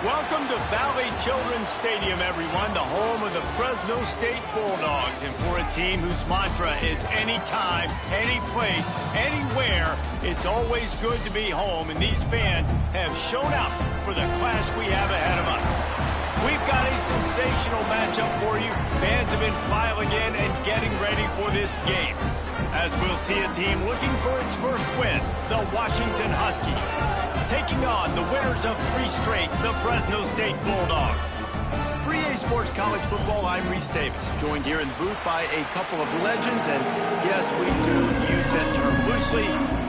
Welcome to Valley Children's Stadium, everyone, the home of the Fresno State Bulldogs. And for a team whose mantra is anytime, any place, anywhere, it's always good to be home. And these fans have shown up for the clash we have ahead of us. We've got a sensational matchup for you. Fans have been filing in and getting ready for this game, as we'll see a team looking for its first win, the Washington Huskies, taking on the winners of 3 straight, the Fresno State Bulldogs. For EA Sports College Football, I'm Reese Davis, joined here in the booth by a couple of legends, and yes, we do use that term loosely.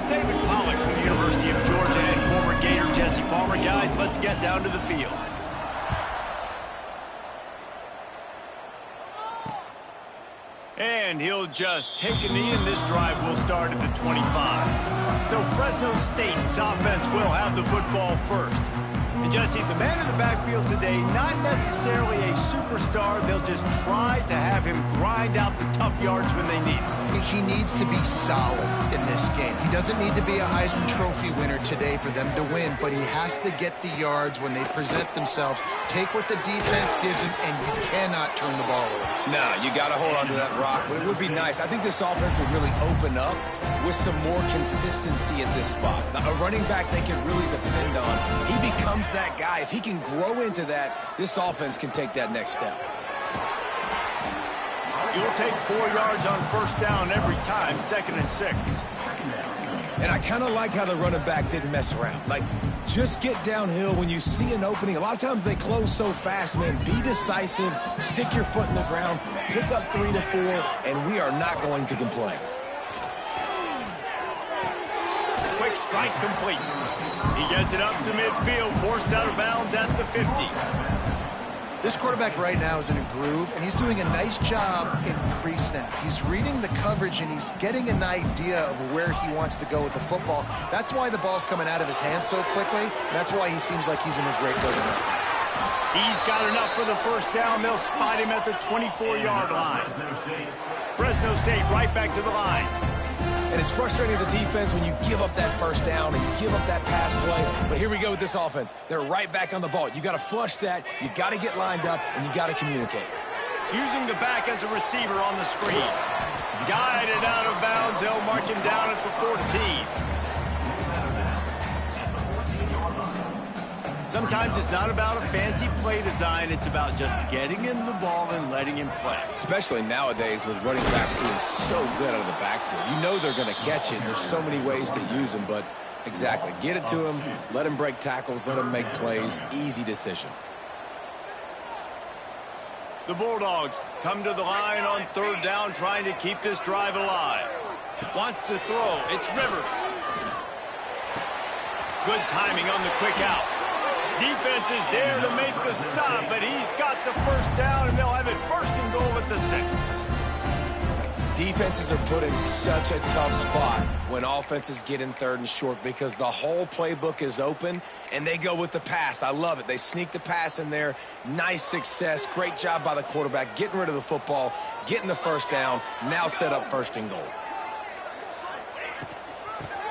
David Pollack from the University of Georgia and former Gator Jesse Palmer. Guys, let's get down to the field. And he'll just take a knee, and this drive will start at the 25. So Fresno State's offense will have the football first. And Jesse, the man in the backfield today, not necessarily a superstar. They'll just try to have him grind out the tough yards when they need it. He needs to be solid in this game. He doesn't need to be a Heisman Trophy winner today for them to win, but he has to get the yards when they present themselves. Take what the defense gives him, and you cannot turn the ball over. No, you got to hold on to that rock, but it would be nice. I think this offense would really open up with some more consistency at this spot. Now, a running back they can really depend on. He becomes that guy. If he can grow into that, this offense can take that next step. You'll take 4 yards on first down every time, 2nd and 6. And I kind of like how the running back didn't mess around. Like, just get downhill when you see an opening. A lot of times they close so fast, man. Be decisive, stick your foot in the ground, pick up 3 to 4, and we are not going to complain. Quick strike complete. He gets it up to midfield, forced out of bounds at the 50. This quarterback right now is in a groove, and he's doing a nice job in pre-snap. He's reading the coverage, and he's getting an idea of where he wants to go with the football. That's why the ball's coming out of his hands so quickly, and that's why he seems like he's in a great rhythm. He's got enough for the first down. They'll spot him at the 24-yard line. Fresno State right back to the line. And it's frustrating as a defense when you give up that first down and you give up that pass play. But here we go with this offense. They're right back on the ball. You got to flush that. You got to get lined up, and you got to communicate. Using the back as a receiver on the screen. Guided out of bounds. They'll mark him down at the 14. Sometimes it's not about a fancy play design. It's about just getting him the ball and letting him play. Especially nowadays with running backs doing so good out of the backfield. You know they're going to catch it. There's so many ways to use them, but exactly. Get it to him, let him break tackles, let him make plays. Easy decision. The Bulldogs come to the line on 3rd down, trying to keep this drive alive. Wants to throw. It's Rivers. Good timing on the quick out. Defense is there to make the stop, but he's got the first down, and they'll have it 1st and goal at the 6. Defenses are put in such a tough spot when offenses get in 3rd and short because the whole playbook is open, and they go with the pass. I love it. They sneak the pass in there. Nice success. Great job by the quarterback getting rid of the football, getting the first down, now set up 1st and goal.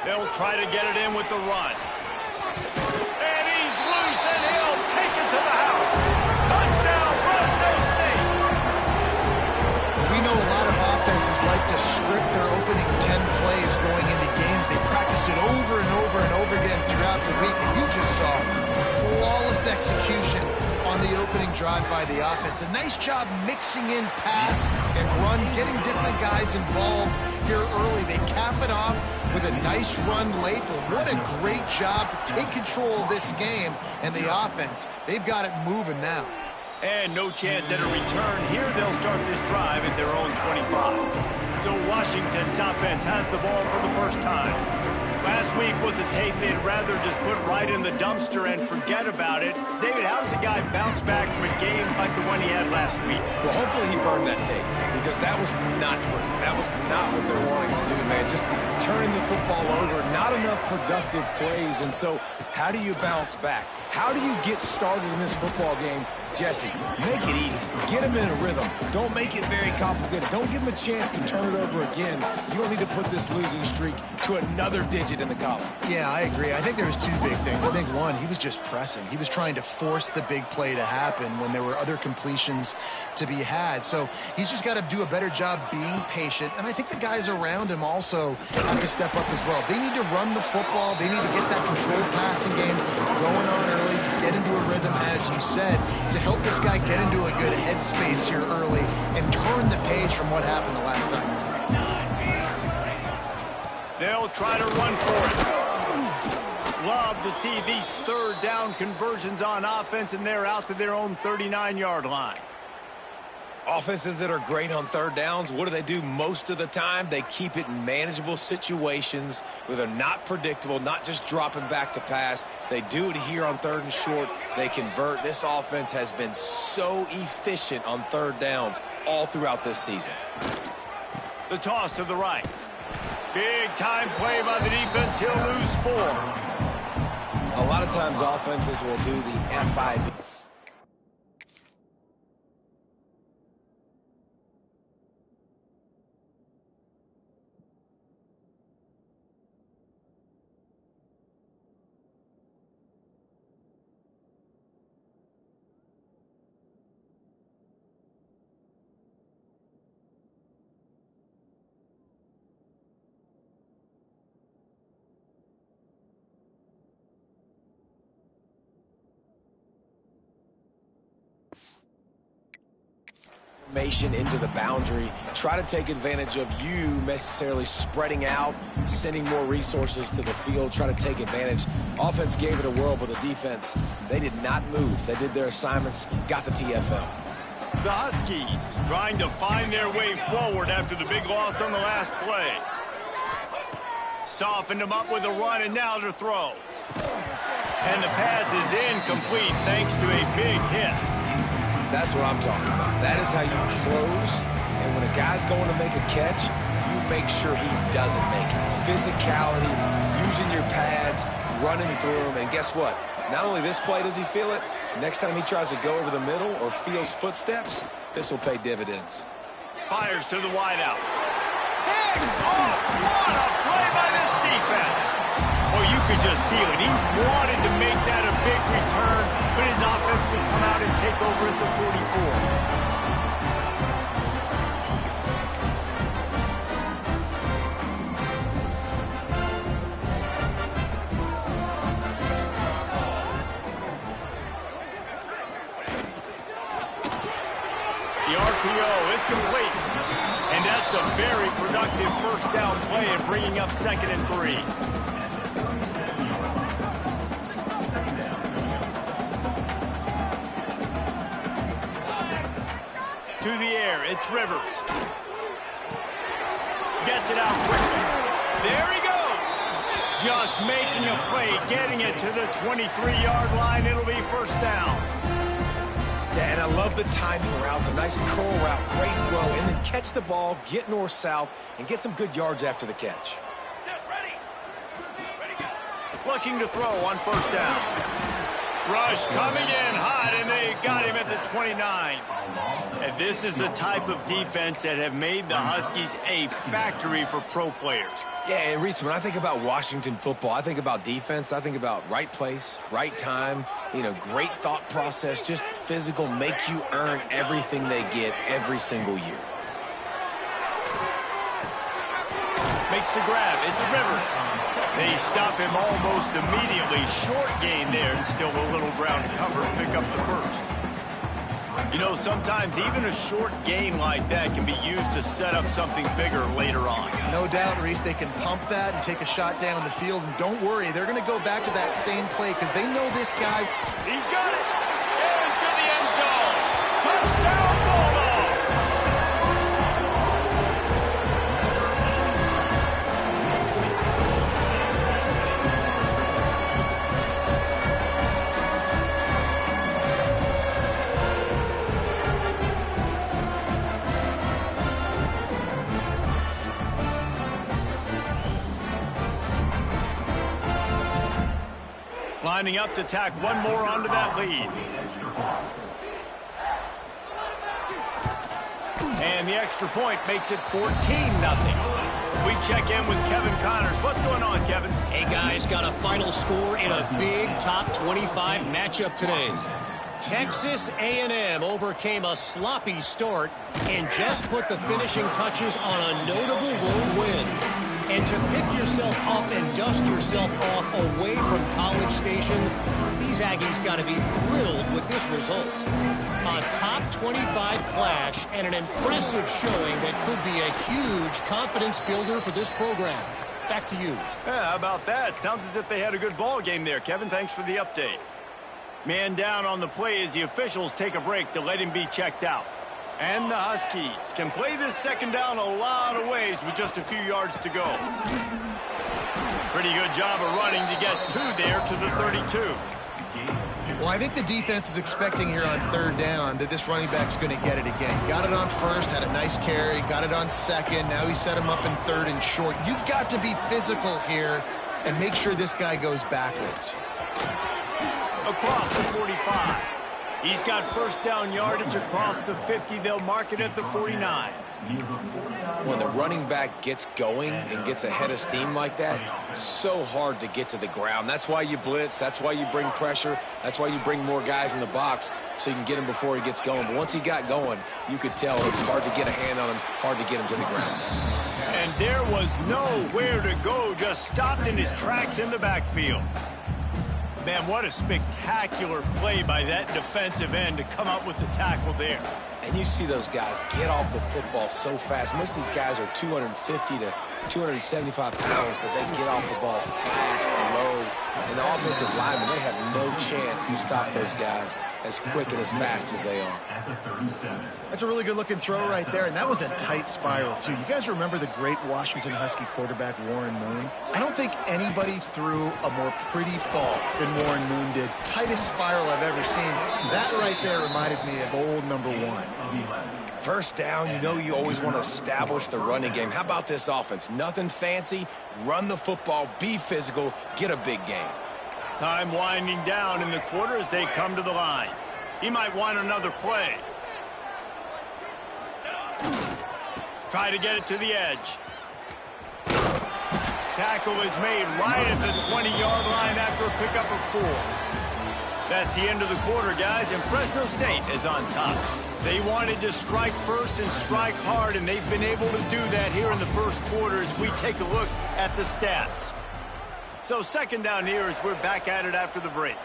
They'll try to get it in with the run. And he'll take it to the house. Touchdown, Fresno State. We know a lot of offenses like to script their opening 10 plays going into games. They practice it over and over and over again throughout the week. And you just saw flawless execution on the opening drive by the offense. A nice job mixing in pass and run, getting different guys involved here early. They cap it off with a nice run late, but what a great job to take control of this game. And the offense, they've got it moving now. And no chance at a return. Here they'll start this drive at their own 25. So Washington's offense has the ball for the first time. Last week was a tape they'd rather just put right in the dumpster and forget about it. David, how does a guy bounce back from a game like the one he had last week? Well, hopefully he burned that tape, because that was not pretty. That was not what they're wanting to do, man. Just turning the football over, not enough productive plays. And so how do you bounce back? How do you get started in this football game? Jesse, make it easy. Get him in a rhythm. Don't make it very complicated. Don't give him a chance to turn it over again. You don't need to put this losing streak to another digit in the column. Yeah, I agree. I think there was two big things. I think, one, he was just pressing. He was trying to force the big play to happen when there were other completions to be had. So he's just got to do a better job being patient. And I think the guys around him also have to step up as well. They need to run the football. They need to get that controlled passing game going on early to get into a rhythm, as you said, to help this guy get into a good headspace here early and turn the page from what happened the last time. They'll try to run for it. Love to see these third down conversions on offense, and they're out to their own 39-yard line. Offenses that are great on third downs, what do? Most of the time, they keep it in manageable situations where they're not predictable, not just dropping back to pass. They do it here on third and short. They convert. This offense has been so efficient on third downs all throughout this season. The toss to the right. Big time play by the defense. He'll lose 4. A lot of times offenses will do the FIB. Into the boundary, try to take advantage of you necessarily spreading out, sending more resources to the field, try to take advantage. Offense gave it a whirl, but the defense, they did not move. They did their assignments, got the TFL. The Huskies trying to find their way forward after the big loss on the last play. Softened them up with a run, and now to throw. And the pass is incomplete thanks to a big hit. That's what I'm talking about. That is how you close. And when a guy's going to make a catch, you make sure he doesn't make it. Physicality, using your pads, running through them. And guess what? Not only this play does he feel it, next time he tries to go over the middle or feels footsteps, this will pay dividends. Fires to the wideout. Big! Oh, what a play by this defense. Or you could just feel it. He wanted to make that a big return, but his offense would come out and take over at the 44. The RPO, it's complete. And that's a very productive first down play and bringing up 2nd and 3. To the air, it's Rivers. Gets it out quickly. There he goes. Just making a play, getting it to the 23-yard line. It'll be first down. Yeah, and I love the timing routes. A nice curl route, great throw, and then catch the ball, get north-south, and get some good yards after the catch. Looking to throw on first down. Rush coming in hot, and they got him at the 29. And this is the type of defense that have made the Huskies a factory for pro players. Yeah, and Reese, when I think about Washington football, I think about defense. I think about right place, right time, great thought process, just physical, make you earn everything they get every single year. Makes the grab. It's Rivers. They stop him almost immediately. Short gain there, and still a little ground to cover to pick up the first. Sometimes even a short gain like that can be used to set up something bigger later on. No doubt, Reese, they can pump that and take a shot down the field. And don't worry, they're going to go back to that same play because they know this guy. He's got it. Into the end zone. Touchdown, Bulldogs. lining up to tack one more onto that lead. And the extra point makes it 14-0. We check in with Kevin Connors. What's going on, Kevin? Hey, guys, got a final score in a big top 25 matchup today. Texas A&M overcame a sloppy start and just put the finishing touches on a notable road win. And to pick yourself up and dust yourself off away from College Station, these Aggies got to be thrilled with this result. A top 25 clash and an impressive showing that could be a huge confidence builder for this program. Back to you. Yeah, how about that? Sounds as if they had a good ball game there, Kevin. Thanks for the update. Man down on the play as the officials take a break to let him be checked out. And the Huskies can play this second down a lot of ways with just a few yards to go. Pretty good job of running to get two there to the 32. Well, I think the defense is expecting here on third down that this running back's going to get it again. He got it on first, had a nice carry, got it on second. Now he set him up in third and short. You've got to be physical here and make sure this guy goes backwards. Across the 45. He's got first down yardage across the 50. They'll mark it at the 49. When the running back gets going and gets ahead of steam like that, so hard to get to the ground. That's why you blitz. That's why you bring pressure. That's why you bring more guys in the box so you can get him before he gets going. But once he got going, you could tell it was hard to get a hand on him, hard to get him to the ground. And there was nowhere to go, just stopped in his tracks in the backfield. Man, what a spectacular play by that defensive end to come up with the tackle there. And you see those guys get off the football so fast. Most of these guys are 250 to 275 pounds, but they get off the ball fast and low. And the offensive linemen, they have no chance to stop those guys as quick and as fast as they are. That's a really good-looking throw right there, and that was a tight spiral, too. You guys remember the great Washington Husky quarterback Warren Moon? I don't think anybody threw a more pretty ball than Warren Moon did. Tightest spiral I've ever seen. That right there reminded me of old number one. First down, you know you always want to establish the running game. How about this offense? Nothing fancy. Run the football, be physical, get a big gain. Time winding down in the quarter as they come to the line. He might want another play. Try to get it to the edge. Tackle is made right at the 20-yard line after a pickup of 4. That's the end of the quarter, guys, and Fresno State is on top. They wanted to strike first and strike hard, and they've been able to do that here in the first quarter as we take a look at the stats. So second down here as we're back at it after the break.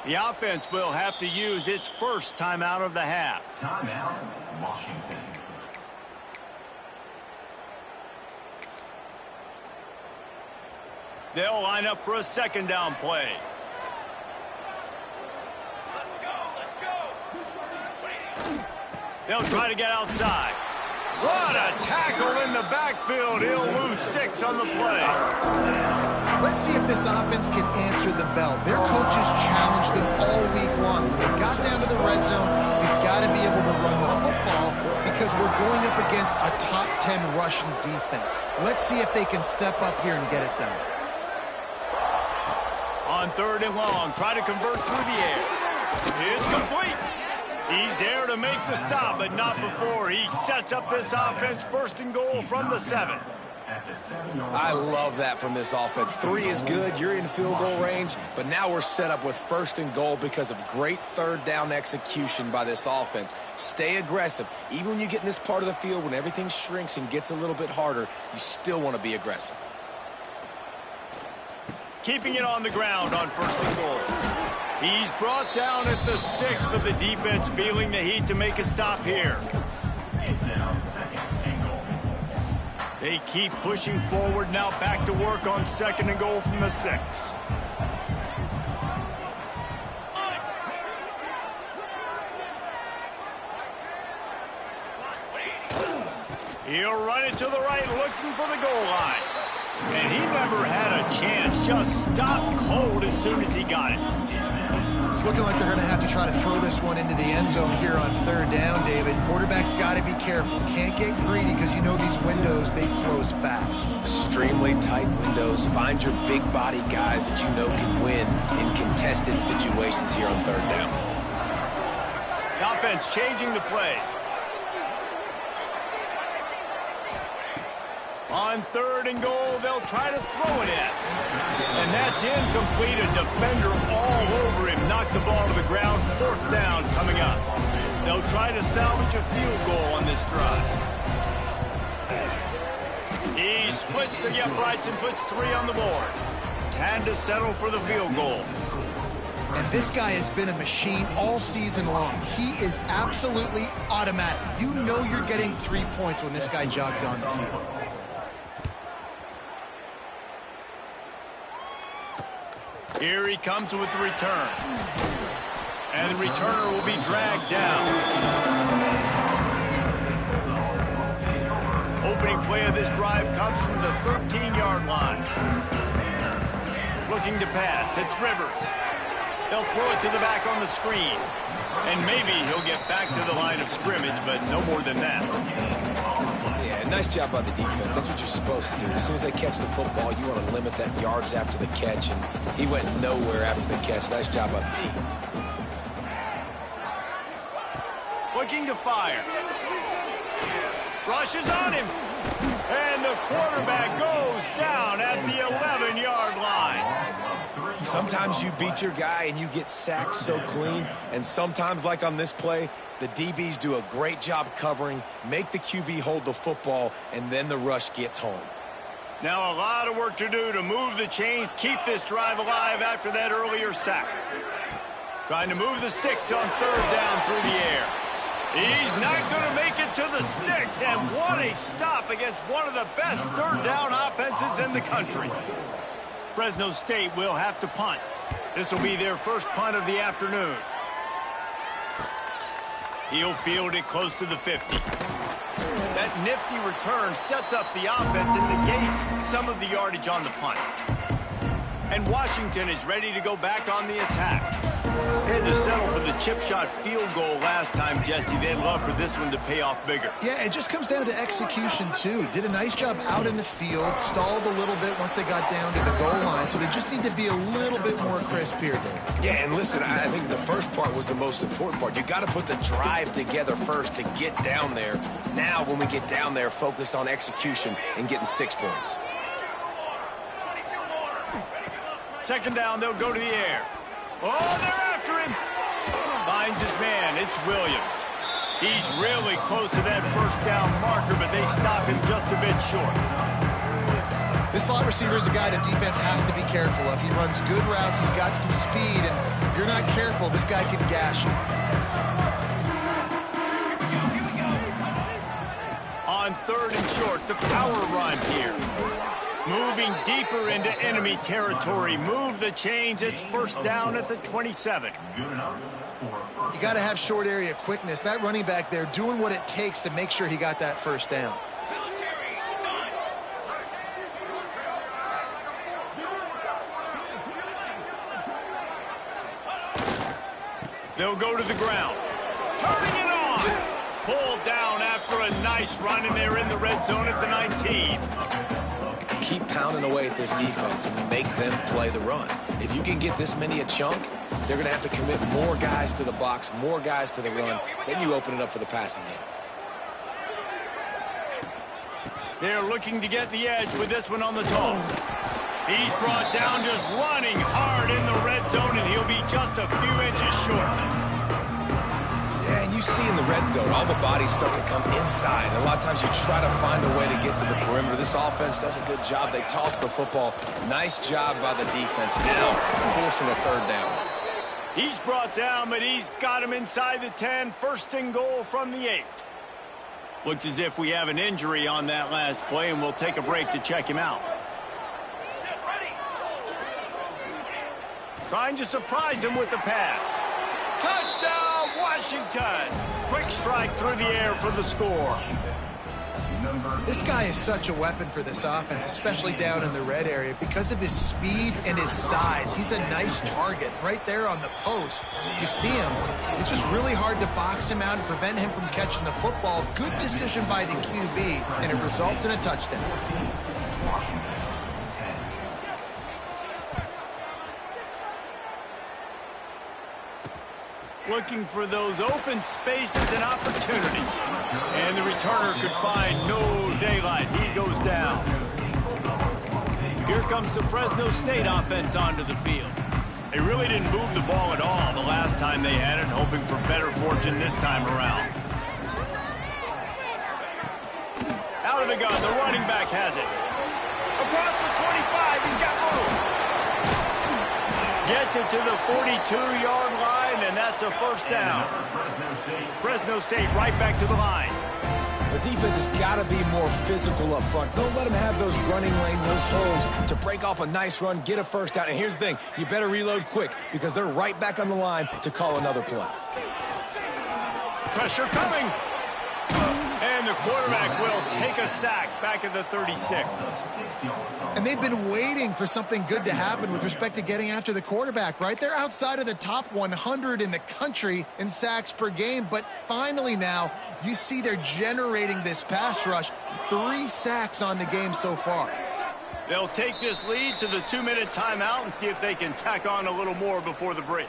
The offense will have to use its first timeout of the half. Timeout, Washington. They'll line up for a second down play. Let's go. They'll try to get outside. What a tackle in the backfield. He'll lose 6 on the play. Let's see if this offense can answer the bell. Their coaches challenged them all week long. When they got down to the red zone, we've got to be able to run the football because we're going up against a top 10 Russian defense. Let's see if they can step up here and get it done. On third and long, try to convert through the air. It's complete. He's there to make the stop, but not before he sets up this offense first and goal from the 7. I love that from this offense. 3 is good. You're in field goal range, but now we're set up with first and goal because of great third down execution by this offense. Stay aggressive. Even when you get in this part of the field, when everything shrinks and gets a little bit harder, you still want to be aggressive. Keeping it on the ground on first and goal. He's brought down at the 6, but the defense feeling the heat to make a stop here. They keep pushing forward now, back to work on second and goal from the 6. He'll run it to the right, looking for the goal line. And he never had a chance. Just stopped cold as soon as he got it. It's looking like they're going to have to try to throw this one into the end zone here on third down, David. Quarterback's got to be careful. Can't get greedy because you know these windows, they close fast. Extremely tight windows. Find your big body guys that you know can win in contested situations here on third down. The offense changing the play. On third and goal, they'll try to throw it in. And that's incomplete. A defender all over him. Knocked the ball to the ground. Fourth down coming up. They'll try to salvage a field goal on this drive. He splits the uprights and puts 3 on the board. Had to settle for the field goal. And this guy has been a machine all season long. He is absolutely automatic. You know you're getting 3 points when this guy jogs on the field. Here he comes with the return. And the returner will be dragged down. Opening play of this drive comes from the 13-yard line. Looking to pass. It's Rivers. They'll throw it to the back on the screen. And maybe he'll get back to the line of scrimmage, but no more than that. Yeah, nice job by the defense. That's what you're supposed to do. As soon as they catch the football, you want to limit that yards after the catch, and he went nowhere after the catch. Nice job by the D. Looking to fire. Rushes on him. And the quarterback goes down at the 11-yard line. Sometimes you beat your guy and you get sacked so clean, and sometimes, like on this play, the DBs do a great job covering, make the QB hold the football, and then the rush gets home. Now a lot of work to do to move the chains, keep this drive alive after that earlier sack. Trying to move the sticks on third down through the air. He's not going to make it to the sticks, and what a stop against one of the best third down offenses in the country. Fresno State will have to punt. This will be their first punt of the afternoon. He'll field it close to the 50. That nifty return sets up the offense and negates some of the yardage on the punt. And Washington is ready to go back on the attack. They had to settle for the chip shot field goal last time, Jesse. They'd love for this one to pay off bigger. Yeah, it just comes down to execution, too. Did a nice job out in the field, stalled a little bit once they got down to the goal line, so they just need to be a little bit more crisp here. Yeah, and listen, I think the first part was the most important part. You got to put the drive together first to get down there. Now, when we get down there, focus on execution and getting 6 points. Second down, they'll go to the air. Oh, they're after him. Finds his man. It's Williams. He's really close to that first down marker, but they stop him just a bit short. This slot receiver is a guy that defense has to be careful of. He runs good routes. He's got some speed, and if you're not careful, this guy can gash you. On third and short, the power run here. Moving deeper into enemy territory. Move the chains. It's first down at the 27. You got to have short area quickness. That running back there doing what it takes to make sure he got that first down. They'll go to the ground. Turning it on. Pulled down after a nice run, and they're in the red zone at the 19. Keep pounding away at this defense and make them play the run. If you can get this many a chunk, they're going to have to commit more guys to the box, more guys to the run. Then you open it up for the passing game. They're looking to get the edge with this one on the toss. He's brought down just running hard in the red zone, and he'll be just a few inches short. Yeah, and you see in the red zone, all the bodies start to come inside. And a lot of times you try to find a way to get to the perimeter. This offense does a good job. They toss the football. Nice job by the defense. Now forcing a third down. He's brought down, but he's got him inside the 10. First and goal from the 8. Looks as if we have an injury on that last play, and we'll take a break to check him out. Trying to surprise him with the pass. Touchdown, Washington! Quick strike through the air for the score. This guy is such a weapon for this offense, especially down in the red area, because of his speed and his size. He's a nice target right there on the post. You see him. It's just really hard to box him out and prevent him from catching the football. Good decision by the QB, and it results in a touchdown. Looking for those open spaces and opportunity. And the returner could find no daylight. He goes down. Here comes the Fresno State offense onto the field. They really didn't move the ball at all the last time they had it, hoping for better fortune this time around. Out of the gun, the running back has it. Across the 25, he's got room. Gets it to the 42-yard line, and that's a first down. Fresno State right back to the line. The defense has got to be more physical up front. Don't let them have those running lanes, those holes to break off a nice run, get a first down. And here's the thing, you better reload quick because they're right back on the line to call another play. Pressure coming. And the quarterback will take a sack back at the 36. And they've been waiting for something good to happen with respect to getting after the quarterback, right? They're outside of the top 100 in the country in sacks per game, but finally now you see they're generating this pass rush. 3 sacks on the game so far. They'll take this lead to the 2-minute timeout and see if they can tack on a little more before the break.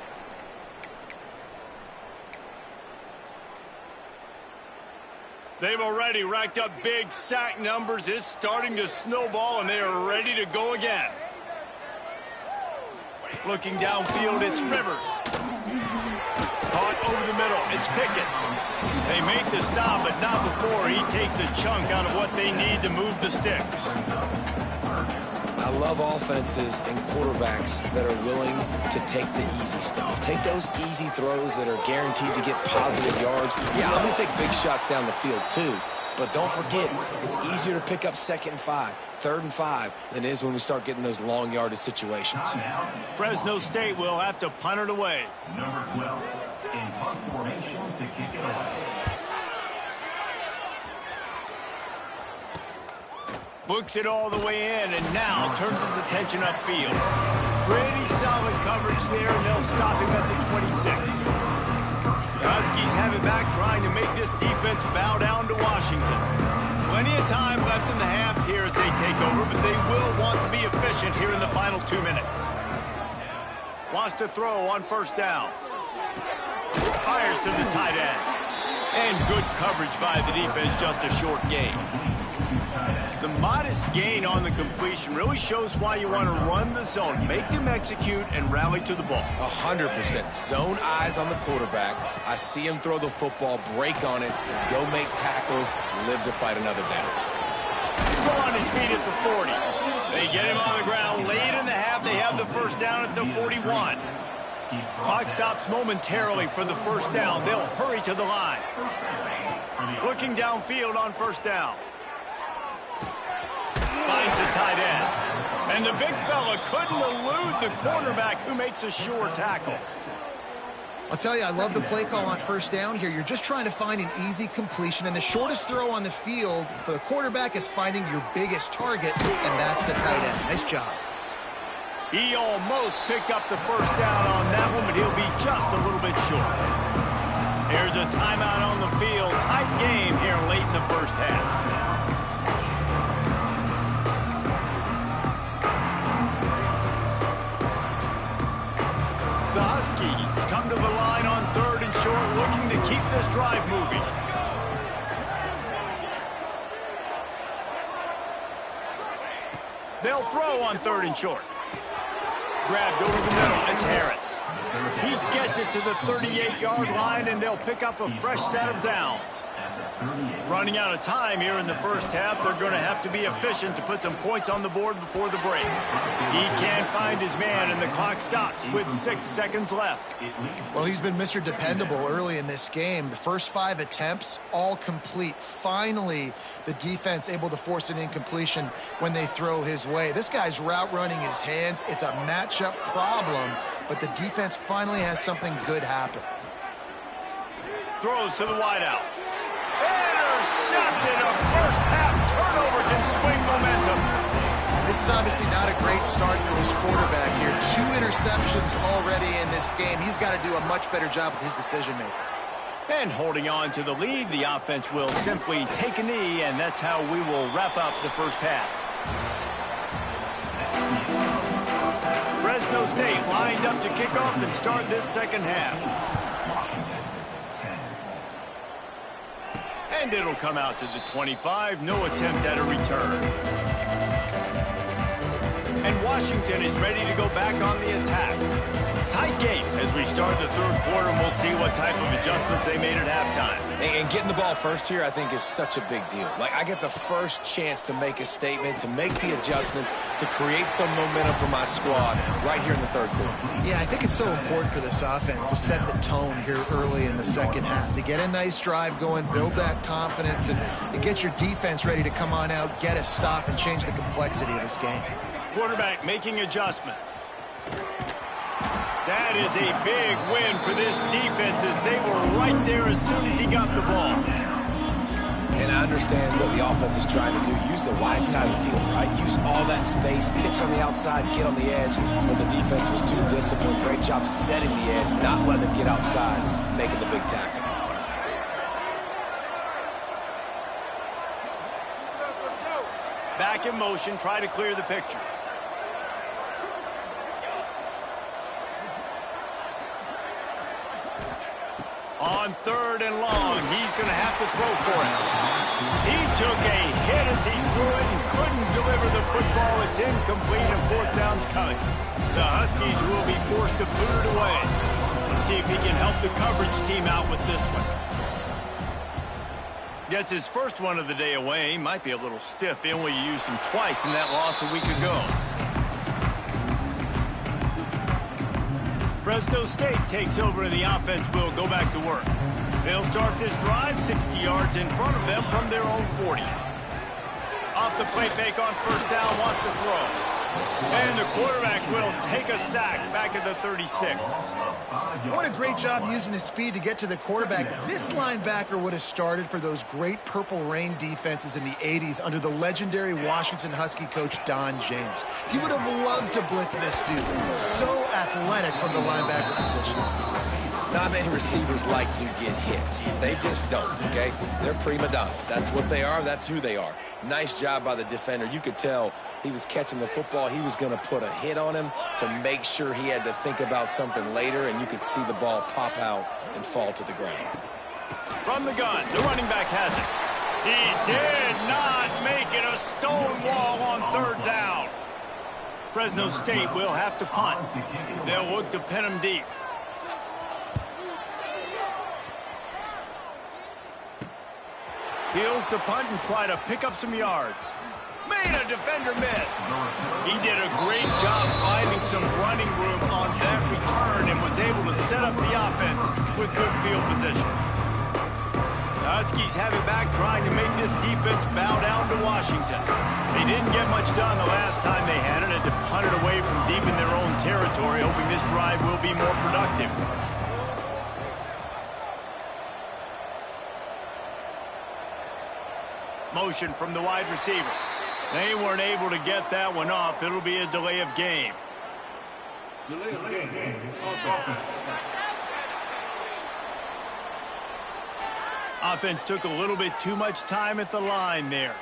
They've already racked up big sack numbers. It's starting to snowball, and they are ready to go again. Looking downfield, it's Rivers. Caught over the middle, it's Pickett. They make the stop, but not before he takes a chunk out of what they need to move the sticks. I love offenses and quarterbacks that are willing to take the easy stuff. Take those easy throws that are guaranteed to get positive yards. Yeah, I'm going to take big shots down the field too. But don't forget, it's easier to pick up 2nd and 5, 3rd and 5 than it is when we start getting those long yardage situations. Fresno State will have to punt it away. Number 12 in punt formation to kick it away. Books it all the way in, and now turns his attention upfield. Pretty solid coverage there, and they'll stop him at the 26. The Huskies have it back, trying to make this defense bow down to Washington. Plenty of time left in the half here as they take over, but they will want to be efficient here in the final 2 minutes. Wants to throw on first down. Fires to the tight end. And good coverage by the defense, just a short gain. The modest gain on the completion really shows why you want to run the zone, make them execute, and rally to the ball. 100%. Zone eyes on the quarterback. I see him throw the football, break on it, go make tackles, live to fight another down. Throw on his feet at the 40. They get him on the ground. Late in the half, they have the first down at the 41. Clock stops momentarily for the first down. They'll hurry to the line. Looking downfield on first down. Finds the tight end. And the big fella couldn't elude the cornerback who makes a sure tackle. I'll tell you, I love the play call on first down here. You're just trying to find an easy completion, and the shortest throw on the field for the quarterback is finding your biggest target, and that's the tight end. Nice job. He almost picked up the first down on that one, but he'll be just a little bit short. Here's a timeout on the field. Tight game here late in the first half. The Huskies come to the line on 3rd and short, looking to keep this drive moving. They'll throw on 3rd and short. Grabbed over the middle, it's Harris. He gets it to the 38-yard line, and they'll pick up a fresh set of downs. Running out of time here in the first half, they're going to have to be efficient to put some points on the board before the break. He can't find his man, and the clock stops with 6 seconds left. Well, he's been Mr. Dependable early in this game. The first 5 attempts, all complete. Finally, the defense able to force an incompletion when they throw his way. This guy's route running his hands. It's a matchup problem, but the defense finally has something good happen. Throws to the wideout. Intercepted. A first half turnover can swing momentum. This is obviously not a great start for this quarterback here. 2 interceptions already in this game. He's got to do a much better job with his decision-making. And holding on to the lead, the offense will simply take a knee, and that's how we will wrap up the first half. Fresno State lined up to kick off and start this second half. And it'll come out to the 25. No attempt at a return. And Washington is ready to go back on the attack. Tight game as we start the third quarter, and we'll see what type of adjustments they made at halftime. And getting the ball first here, I think, is such a big deal. Like, I get the first chance to make a statement, to make the adjustments, to create some momentum for my squad right here in the third quarter. Yeah, I think it's so important for this offense to set the tone here early in the second half, to get a nice drive going, build that confidence, and get your defense ready to come on out, get a stop, and change the complexity of this game. Quarterback making adjustments. That is a big win for this defense as they were right there as soon as he got the ball. And I understand what the offense is trying to do. Use the wide side of the field, right? Use all that space, pitch on the outside, get on the edge. But the defense was too disciplined. Great job setting the edge, not letting them get outside, making the big tackle. Back in motion, try to clear the picture. On third and long, he's going to have to throw for it. He took a hit as he threw it and couldn't deliver the football. It's incomplete and fourth down's coming. The Huskies will be forced to boot it away. Let's see if he can help the coverage team out with this one. Gets his first one of the day away. Might be a little stiff. They only used him twice in that loss a week ago. Fresno State takes over and the offense will go back to work. They'll start this drive 60 yards in front of them from their own 40. Off the play fake on first down, wants to throw. And the quarterback will take a sack back at the 36. What a great job using his speed to get to the quarterback. This linebacker would have started for those great Purple Rain defenses in the 80s under the legendary Washington Husky coach Don James. He would have loved to blitz this dude. So athletic from the linebacker position. Not many receivers like to get hit. They just don't, okay? They're prima donnas. That's what they are. That's who they are. Nice job by the defender. You could tell he was catching the football. He was going to put a hit on him to make sure he had to think about something later, and you could see the ball pop out and fall to the ground. From the gun, the running back has it. He did not make it a stone wall on third down. Fresno State will have to punt. They'll look to pin him deep. Heels to punt and try to pick up some yards. Made a defender miss. He did a great job finding some running room on that return and was able to set up the offense with good field position. The Huskies have it back trying to make this defense bow down to Washington. They didn't get much done the last time they had it, and to punt it away from deep in their own territory, hoping this drive will be more productive. Motion from the wide receiver. They weren't able to get that one off. It'll be a delay of game. Delay of game. Offense took a little bit too much time at the line there.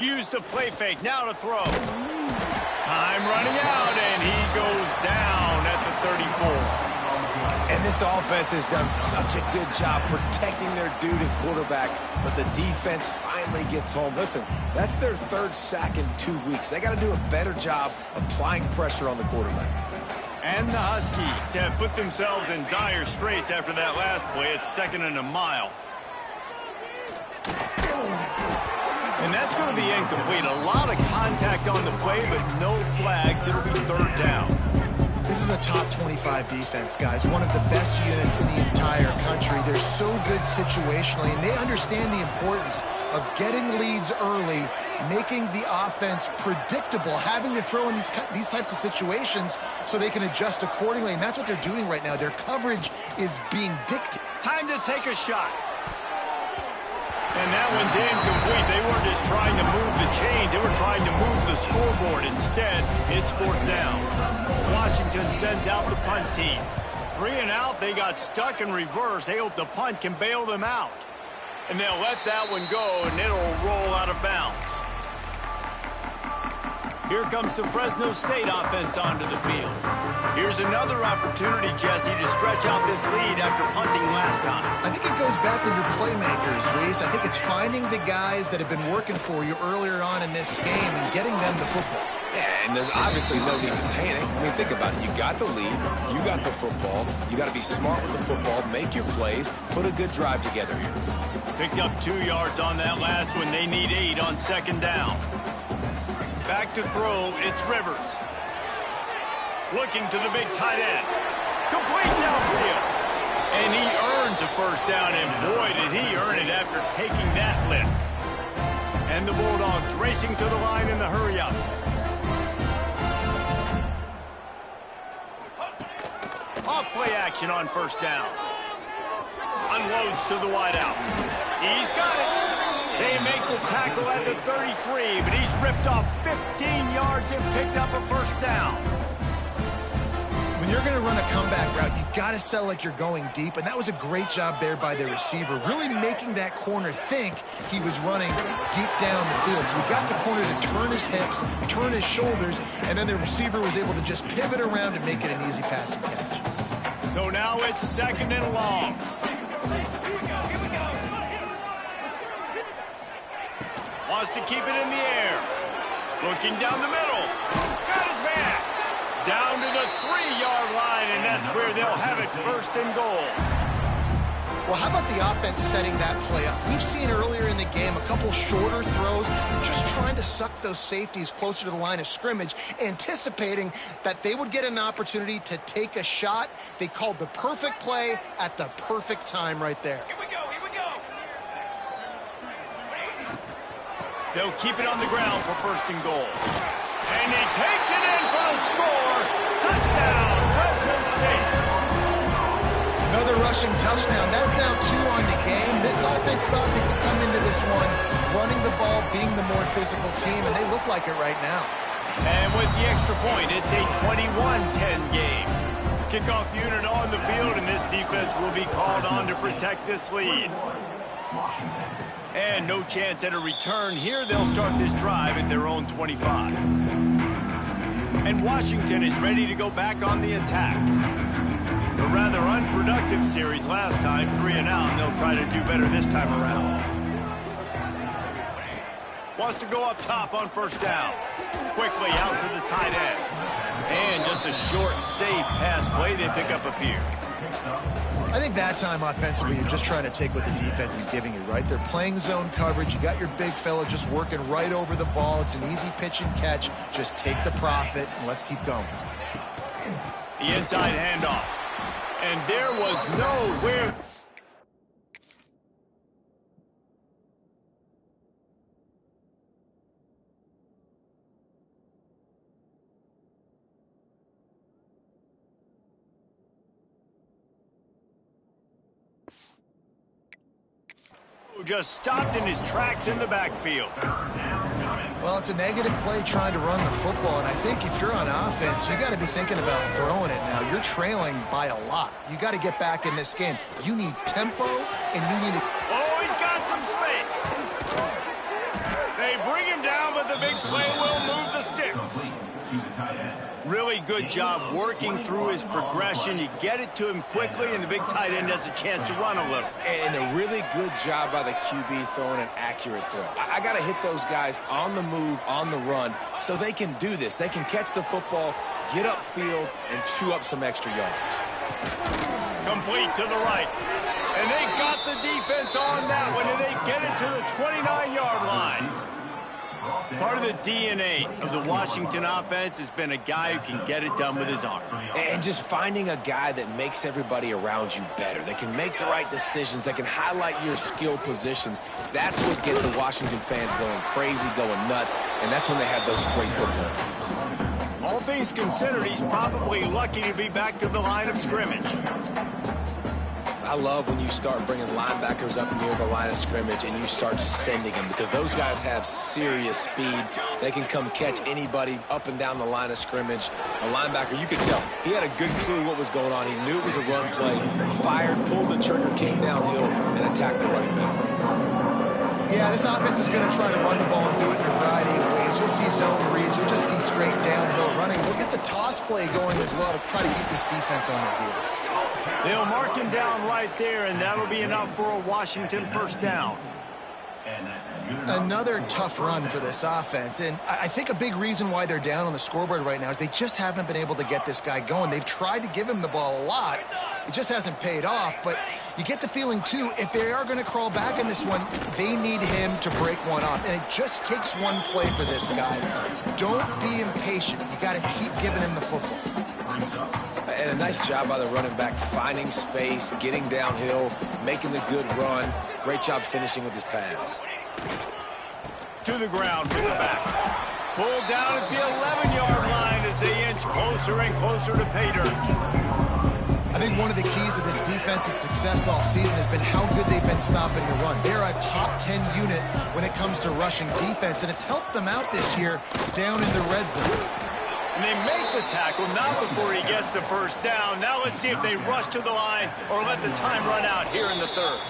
Use the play fake, now to throw. Time running out, and he goes down at the 34. And this offense has done such a good job protecting their dude at quarterback, but the defense finally gets home. Listen, that's their third sack in 2 weeks. They got to do a better job applying pressure on the quarterback. And the Huskies have put themselves in dire straits after that last play. It's second and a mile. And that's going to be incomplete. A lot of contact on the play, but no flags. It'll be third down. This is a top 25 defense, guys. One of the best units in the entire country. They're so good situationally, and they understand the importance of getting leads early, making the offense predictable, having to throw in these types of situations so they can adjust accordingly, and that's what they're doing right now. Their coverage is being dictated. Time to take a shot. And that one's incomplete. They weren't just trying to move the chains. They were trying to move the scoreboard. Instead, it's 4th down. Washington sends out the punt team. 3 and out. They got stuck in reverse. They hope the punt can bail them out. And they'll let that one go, and it'll roll out of bounds. Here comes the Fresno State offense onto the field. Here's another opportunity, Jesse, to stretch out this lead after punting last time. I think it goes back to your playmakers, Reese. I think it's finding the guys that have been working for you earlier on in this game and getting them the football. Yeah, and there's obviously no need to panic. I mean, think about it. You got the lead. You got the football. You got to be smart with the football, make your plays, put a good drive together here. Picked up 2 yards on that last one. They need 8 on 2nd down. Back to throw, it's Rivers. Looking to the big tight end. Complete downfield. And he earns a 1st down, and boy, did he earn it after taking that lift. And the Bulldogs racing to the line in the hurry-up. Off play action on 1st down. Unloads to the wideout. He's got it. They make the tackle at the 33, but he's ripped off 15 yards and picked up a 1st down. When you're going to run a comeback route, you've got to sell like you're going deep, and that was a great job there by the receiver, really making that corner think he was running deep down the field. So we got the corner to turn his hips, turn his shoulders, and then the receiver was able to just pivot around and make it an easy pass and catch. So now it's 2nd and long. Wants to keep it in the air. Looking down the middle. Got his man. Down to the 3-yard line, and that's where they'll have it 1st and goal. Well, how about the offense setting that play up? We've seen earlier in the game a couple shorter throws, just trying to suck those safeties closer to the line of scrimmage, anticipating that they would get an opportunity to take a shot. They called the perfect play at the perfect time right there. Here we go, here we go. They'll keep it on the ground for 1st and goal. And he takes it in for the score. Touchdown, Fresno State. Another rushing touchdown. That's now 2 on the game. This offense thought they could come into this one running the ball, being the more physical team, and they look like it right now. And with the extra point, it's a 21-10 game. Kickoff unit on the field, and this defense will be called on to protect this lead. And no chance at a return here. They'll start this drive at their own 25. And Washington is ready to go back on the attack. A rather unproductive series last time, 3 and out, and they'll try to do better this time around. Wants to go up top on 1st down. Quickly out to the tight end. And just a short, safe pass play. They pick up a few. I think that time offensively, you're just trying to take what the defense is giving you, right? They're playing zone coverage. You got your big fella just working right over the ball. It's an easy pitch and catch. Just take the profit, and let's keep going. The inside handoff. And there was nowhere. Just stopped in his tracks in the backfield. Well, it's a negative play trying to run the football, and I think if you're on offense, you got to be thinking about throwing it now. You're trailing by a lot. You got to get back in this game. You need tempo, and you need to... Oh, he's got some space. They bring him down, but the big play will move the sticks. Really good job working through his progression. You get it to him quickly, and the big tight end has a chance to run a little. And a really good job by the QB throwing an accurate throw. I got to hit those guys on the move, on the run, so they can do this. They can catch the football, get upfield, and chew up some extra yards. Complete to the right. And they got the defense on that one, and they get it to the 29-yard line. Part of the DNA of the Washington offense has been a guy who can get it done with his arm. And just finding a guy that makes everybody around you better, that can make the right decisions, that can highlight your skill positions. That's what gets the Washington fans going crazy, going nuts, and that's when they have those great football teams. All things considered, he's probably lucky to be back to the line of scrimmage. I love when you start bringing linebackers up near the line of scrimmage and you start sending them, because those guys have serious speed. They can come catch anybody up and down the line of scrimmage. A linebacker, you could tell, he had a good clue what was going on. He knew it was a run play, fired, pulled the trigger, came downhill, and attacked the running back. Yeah, this offense is going to try to run the ball and do it in a variety of ways. You'll see zone reads. You'll just see straight downhill running. We'll get the toss play going as well to try to keep this defense on their heels. They'll mark him down right there, and that'll be enough for a Washington first down. Another tough run for this offense, and I think a big reason why they're down on the scoreboard right now is they just haven't been able to get this guy going. They've tried to give him the ball a lot. It just hasn't paid off, but you get the feeling, too, if they are going to crawl back in this one, they need him to break one off, and it just takes one play for this guy. Don't be impatient. You got to keep giving him the football. And a nice job by the running back, finding space, getting downhill, making the good run. Great job finishing with his pads. To the ground with the back. Pulled down at the 11-yard line as they inch closer and closer to pay dirt. I think one of the keys to this defense's success all season has been how good they've been stopping the run. They're a top 10 unit when it comes to rushing defense, and it's helped them out this year down in the red zone. And they make the tackle, not before he gets the first down. Now let's see if they rush to the line or let the time run out here in the third.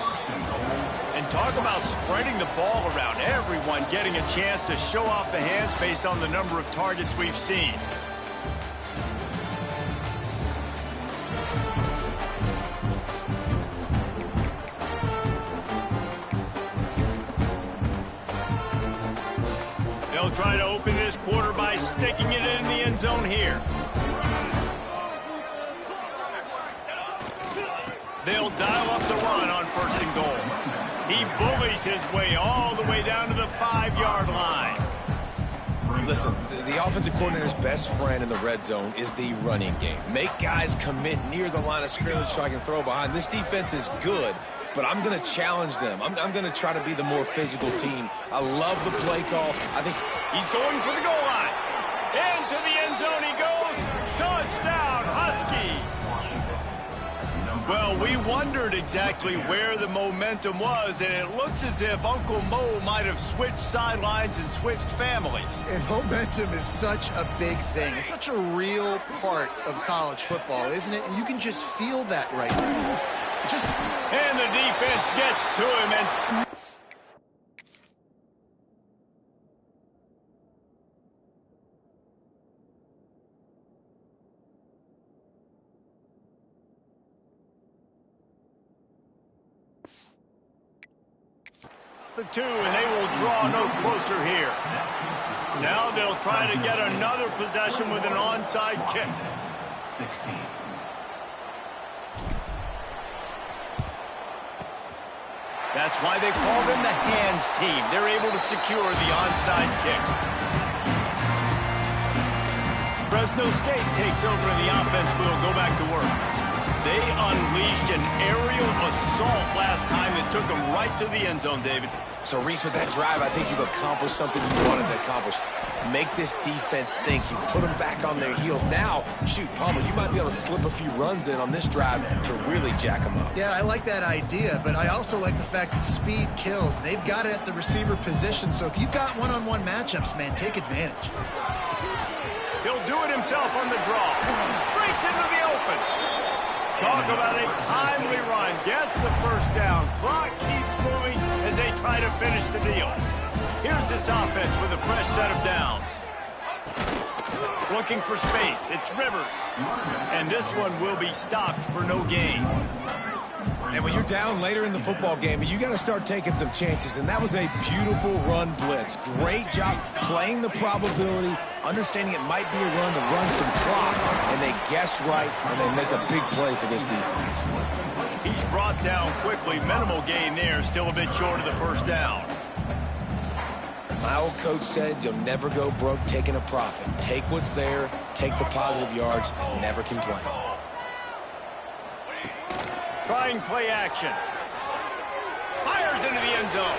And talk about spreading the ball around. Everyone getting a chance to show off the hands based on the number of targets we've seen. They'll try to open this quarter by sticking it in the end zone here. They'll dial up the run on first and goal. He bullies his way all the way down to the 5-yard line. Listen, the offensive coordinator's best friend in the red zone is the running game. Make guys commit near the line of scrimmage so I can throw behind. This defense is good, but I'm going to challenge them. I'm going to try to be the more physical team. I love the play call. I think he's going for the goal line. Into the end zone he goes. Touchdown, Huskies. Well, we wondered exactly where the momentum was, and it looks as if Uncle Mo might have switched sidelines and switched families. And momentum is such a big thing. It's such a real part of college football, isn't it? And you can just feel that right now. And the defense gets to him and the 2, and they will draw no closer here. Now they'll try to get another possession with an onside kick. 16. That's why they call them the hands team. They're able to secure the onside kick. Fresno State takes over and the offense will go back to work. They unleashed an aerial assault last time that took them right to the end zone, David. So, Reese, with that drive, I think you've accomplished something you wanted to accomplish. Make this defense think. You put them back on their heels. Now, shoot, Palmer, you might be able to slip a few runs in on this drive to really jack them up. Yeah, I like that idea, but I also like the fact that speed kills. They've got it at the receiver position, so if you've got one-on-one matchups, man, take advantage. He'll do it himself on the draw. Breaks into the open. Talk about a timely run. Gets the first down. Clock keeps moving as they try to finish the deal. Here's this offense with a fresh set of downs. Looking for space. It's Rivers. And this one will be stopped for no gain. And when you're down later in the football game, you got to start taking some chances. And that was a beautiful run blitz. Great job playing the probability, understanding it might be a run to run some clock. And they guess right, and they make a big play for this defense. He's brought down quickly. Minimal gain there. Still a bit short of the first down. My old coach said you'll never go broke taking a profit. Take what's there, take the positive yards, and never complain. Trying play action. Fires into the end zone.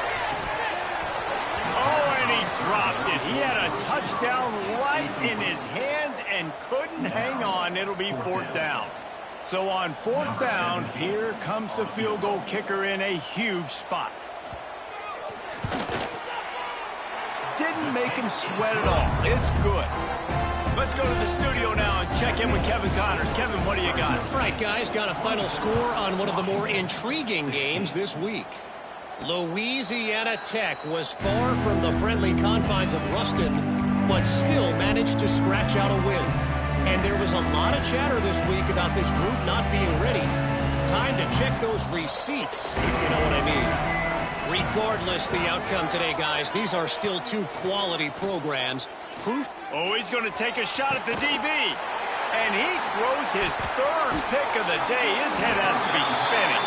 Oh, and he dropped it. He had a touchdown right in his hands and couldn't hang on. It'll be 4th down. So on 4th down, here comes the field goal kicker in a huge spot. Didn't make him sweat at all. It's good. Let's go to the studio now and check in with Kevin Connors. Kevin, what do you got? All right, guys, got a final score on one of the more intriguing games this week. Louisiana Tech was far from the friendly confines of Ruston, but still managed to scratch out a win. And there was a lot of chatter this week about this group not being ready. Time to check those receipts, if you know what I mean. Regardless the outcome today, guys, these are still 2 quality programs. Proof. Oh, he's going to take a shot at the DB. And he throws his 3rd pick of the day. His head has to be spinning.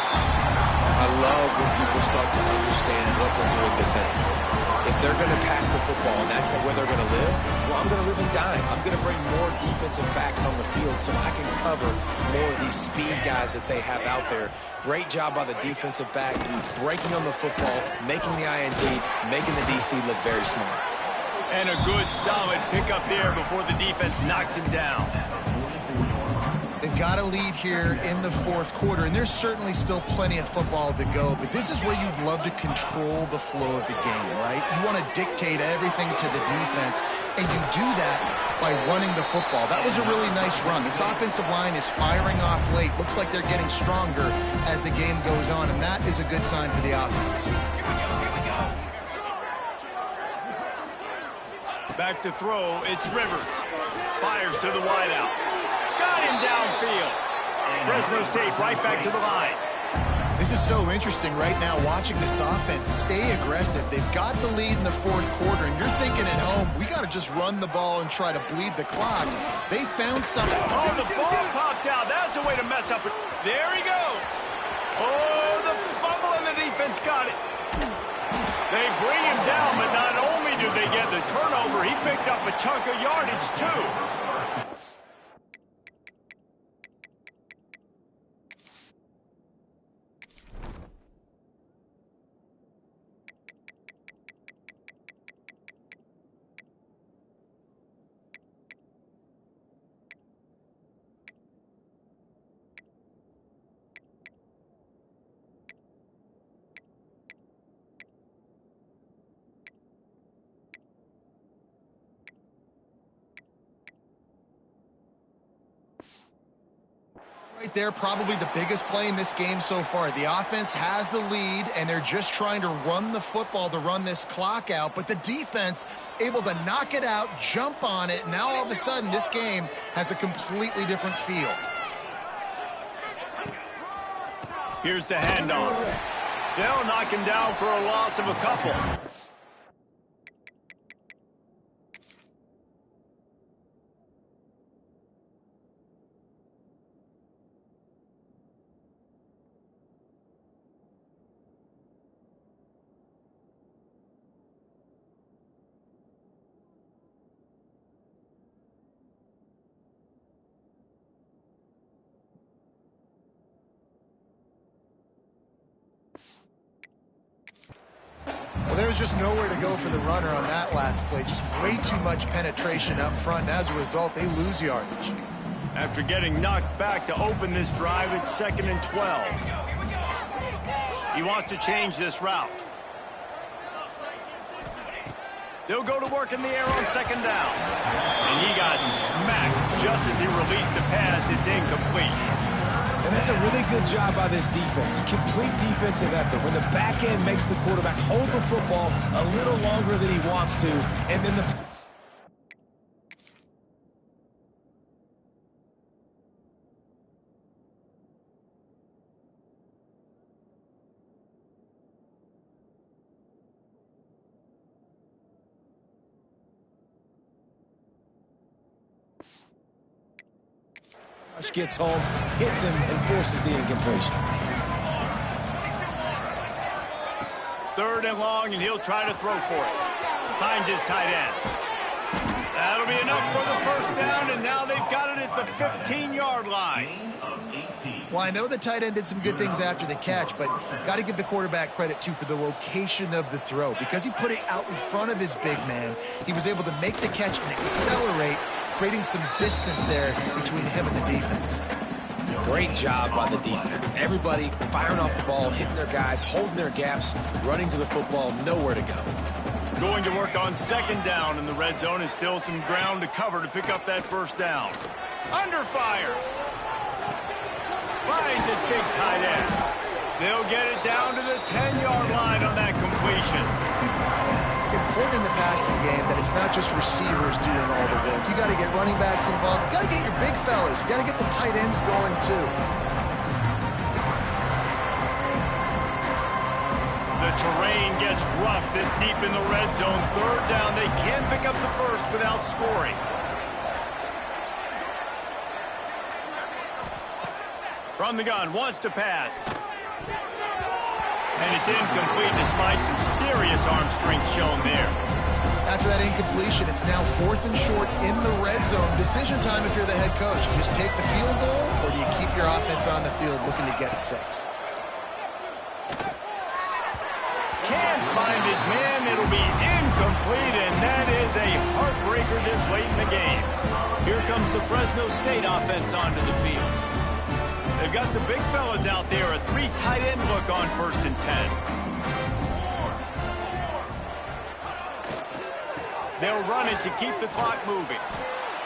I love when people start to understand what we're doing defensively. If they're going to pass the football and that's where they're going to live, well, I'm going to live and dime. I'm going to bring more defensive backs on the field so I can cover more of these speed guys that they have out there. Great job by the defensive back, breaking on the football, making the INT, making the DC look very smart. And a good, solid pickup there before the defense knocks him down. They've got a lead here in the 4th quarter, and there's certainly still plenty of football to go, but this is where you'd love to control the flow of the game, right? You want to dictate everything to the defense, and you do that by running the football. That was a really nice run. This offensive line is firing off late. Looks like they're getting stronger as the game goes on, and that is a good sign for the offense. Back to throw, it's Rivers. Fires to the wideout. Got him downfield. Fresno State right back to the line. This is so interesting right now watching this offense stay aggressive. They've got the lead in the 4th quarter, and you're thinking at home, we got to just run the ball and try to bleed the clock. They found something. Oh, the ball popped out. That's a way to mess up. There he goes. Oh, the fumble, and the defense got it. They bring him down, but not only do they get the turnover, he picked up a chunk of yardage, too. Right there, probably the biggest play in this game so far. The offense has the lead, and they're just trying to run the football to run this clock out, but the defense able to knock it out, jump on it. Now all of a sudden, this game has a completely different feel. Here's the handoff. They'll knock him down for a loss of a couple. Well, there was just nowhere to go for the runner on that last play. Just way too much penetration up front, and as a result, they lose yardage. After getting knocked back to open this drive, it's 2nd and 12. He wants to change this route. They'll go to work in the air on 2nd down. And he got smacked just as he released the pass. It's incomplete. And that's a really good job by this defense. A complete defensive effort. When the back end makes the quarterback hold the football a little longer than he wants to, and then the... gets home, hits him, and forces the incompletion. 3rd and long, and he'll try to throw for it. Finds his tight end. That'll be enough for the first down, and now they've got it at the 15-yard line. Well, I know the tight end did some good things after the catch, but got to give the quarterback credit, too, for the location of the throw. Because he put it out in front of his big man, he was able to make the catch and accelerate, creating some distance there between him and the defense. Great job by the defense. Everybody firing off the ball, hitting their guys, holding their gaps, running to the football, nowhere to go. Going to work on second down in the red zone is still some ground to cover to pick up that first down. Under fire. Finds his big tight end. They'll get it down to the 10-yard line on that completion. Important in the passing game that it's not just receivers doing all the work. You got to get running backs involved. You got to get your big fellas. You got to get the tight ends going, too. The terrain gets rough this deep in the red zone. Third down. They can't pick up the first without scoring. From the gun, wants to pass. And it's incomplete despite some serious arm strength shown there. After that incompletion, it's now 4th and short in the red zone. Decision time if you're the head coach. You just take the field goal, or do you keep your offense on the field looking to get 6? Can't find his man. It'll be incomplete, and that is a heartbreaker this late in the game. Here comes the Fresno State offense onto the field. They've got the big fellas out there, a 3 tight end look on 1st and 10. They'll run it to keep the clock moving.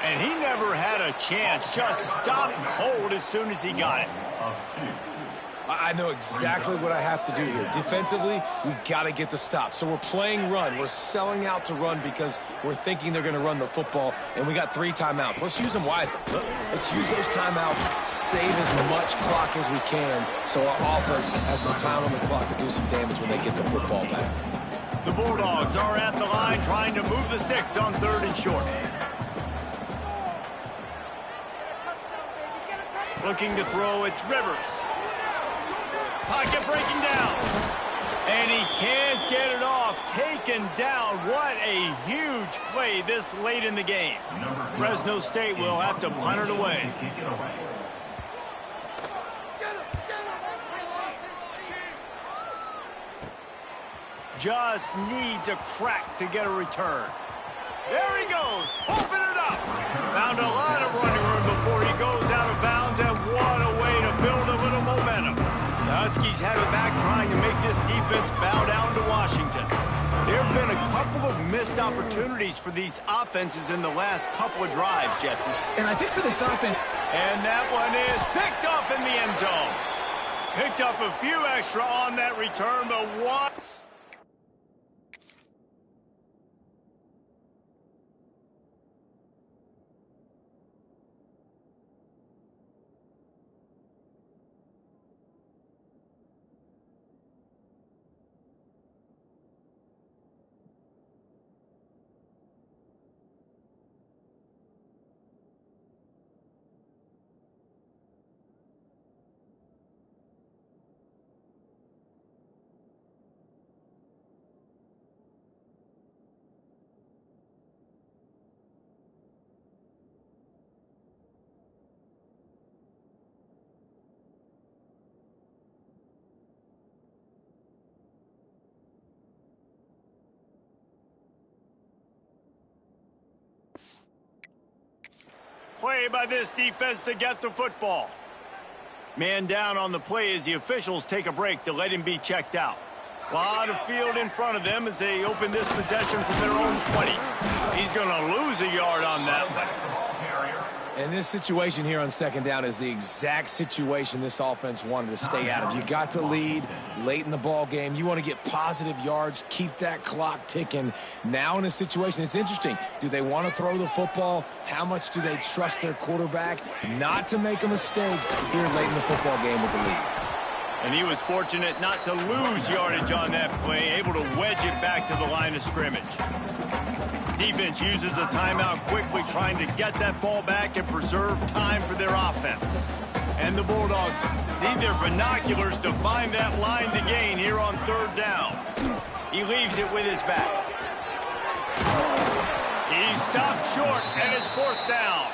And he never had a chance, just stopped cold as soon as he got it. I know exactly what I have to do here. Defensively, we got to get the stop. So we're playing run. We're selling out to run because we're thinking they're going to run the football, and we got 3 timeouts. Let's use them wisely. Let's use those timeouts, save as much clock as we can so our offense has some time on the clock to do some damage when they get the football back. The Bulldogs are at the line trying to move the sticks on 3rd and short. Looking to throw, it's Rivers. Pocket breaking down. And he can't get it off. Taken down. What a huge play this late in the game. Fresno State will have to punt it away. Just needs a crack to get a return. There he goes. Open it up. Found a lot of running room before he goes out of bounds, and what a way to build a little momentum. The Huskies have it back, trying to make this defense bow down to Washington. There have been a couple of missed opportunities for these offenses in the last couple of drives, Jesse. And I think for this offense... And that one is picked off in the end zone. Picked up a few extra on that return, but what... Play by this defense to get the football. Man down on the play as the officials take a break to let him be checked out. A lot of field in front of them as they open this possession from their own 20. He's going to lose a yard on that one. And this situation here on second down is the exact situation this offense wanted to stay out of. You got the lead late in the ball game. You want to get positive yards, keep that clock ticking. Now in a situation, it's interesting. Do they want to throw the football? How much do they trust their quarterback not to make a mistake here late in the football game with the lead? And he was fortunate not to lose yardage on that play, able to wedge it back to the line of scrimmage. Defense uses a timeout quickly, trying to get that ball back and preserve time for their offense. And the Bulldogs need their binoculars to find that line to gain here on third down. He leaves it with his back. He stopped short, and it's 4th down.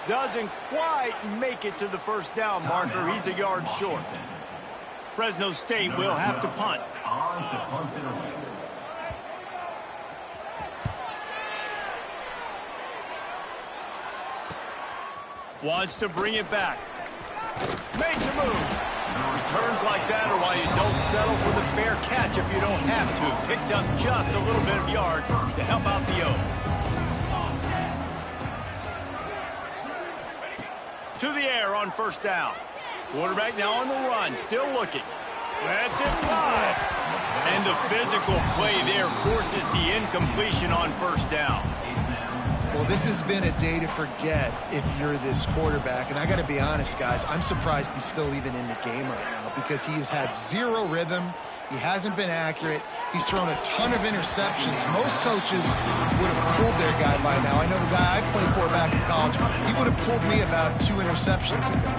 Doesn't quite make it to the first down marker. He's a yard short. Fresno State will have to punt. Wants to bring it back. Makes a move. Returns like that are why you don't settle for the fair catch if you don't have to. Picks up just a little bit of yards to help out the O. To the air on 1st down. Quarterback now on the run, still looking. That's it, 5. And the physical play there forces the incompletion on 1st down. Well, this has been a day to forget if you're this quarterback. And I got to be honest, guys, I'm surprised he's still even in the game right now because he's had zero rhythm. He hasn't been accurate. He's thrown a ton of interceptions. Most coaches would have pulled their guy by now. I know the guy I played for back in college, he would have pulled me about 2 interceptions ago.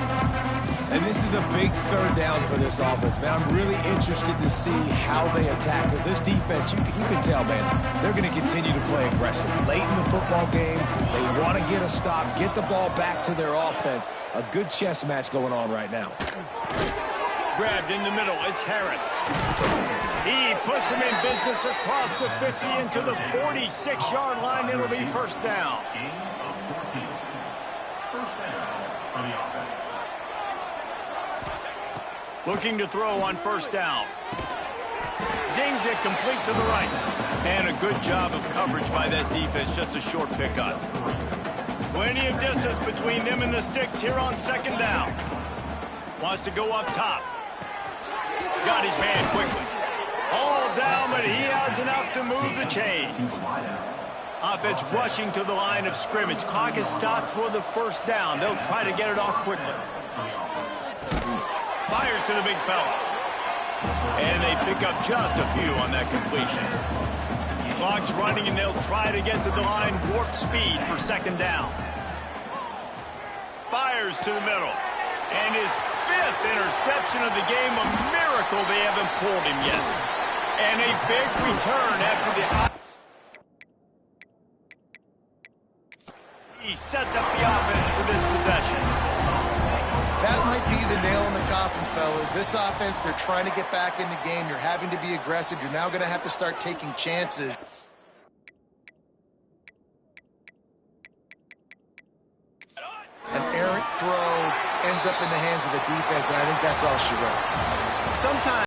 And this is a big 3rd down for this offense, man. I'm really interested to see how they attack. Because this defense, you can tell, man, they're going to continue to play aggressive. Late in the football game, they want to get a stop, get the ball back to their offense. A good chess match going on right now. Grabbed in the middle, it's Harris. He puts him in business across the 50 into the 46-yard line. It'll be 1st down. Looking to throw on 1st down. Zings it complete to the right. And a good job of coverage by that defense. Just a short pickup. Plenty of distance between them and the sticks here on 2nd down. Wants to go up top. Got his man quickly. All down, but he has enough to move the chains. Offense rushing to the line of scrimmage. Clock is stopped for the 1st down. They'll try to get it off quickly. Fires to the big fella. And they pick up just a few on that completion. Clock's running, and they'll try to get to the line warp speed for 2nd down. Fires to the middle. And his 5th interception of the game. A miracle they haven't pulled him yet. And a big return after the... He sets up the offense for this possession. That might be the nail in the coffin, fellas. This offense, they're trying to get back in the game. You're having to be aggressive. You're now going to have to start taking chances. An errant throw ends up in the hands of the defense, and I think that's all she wrote. Sometimes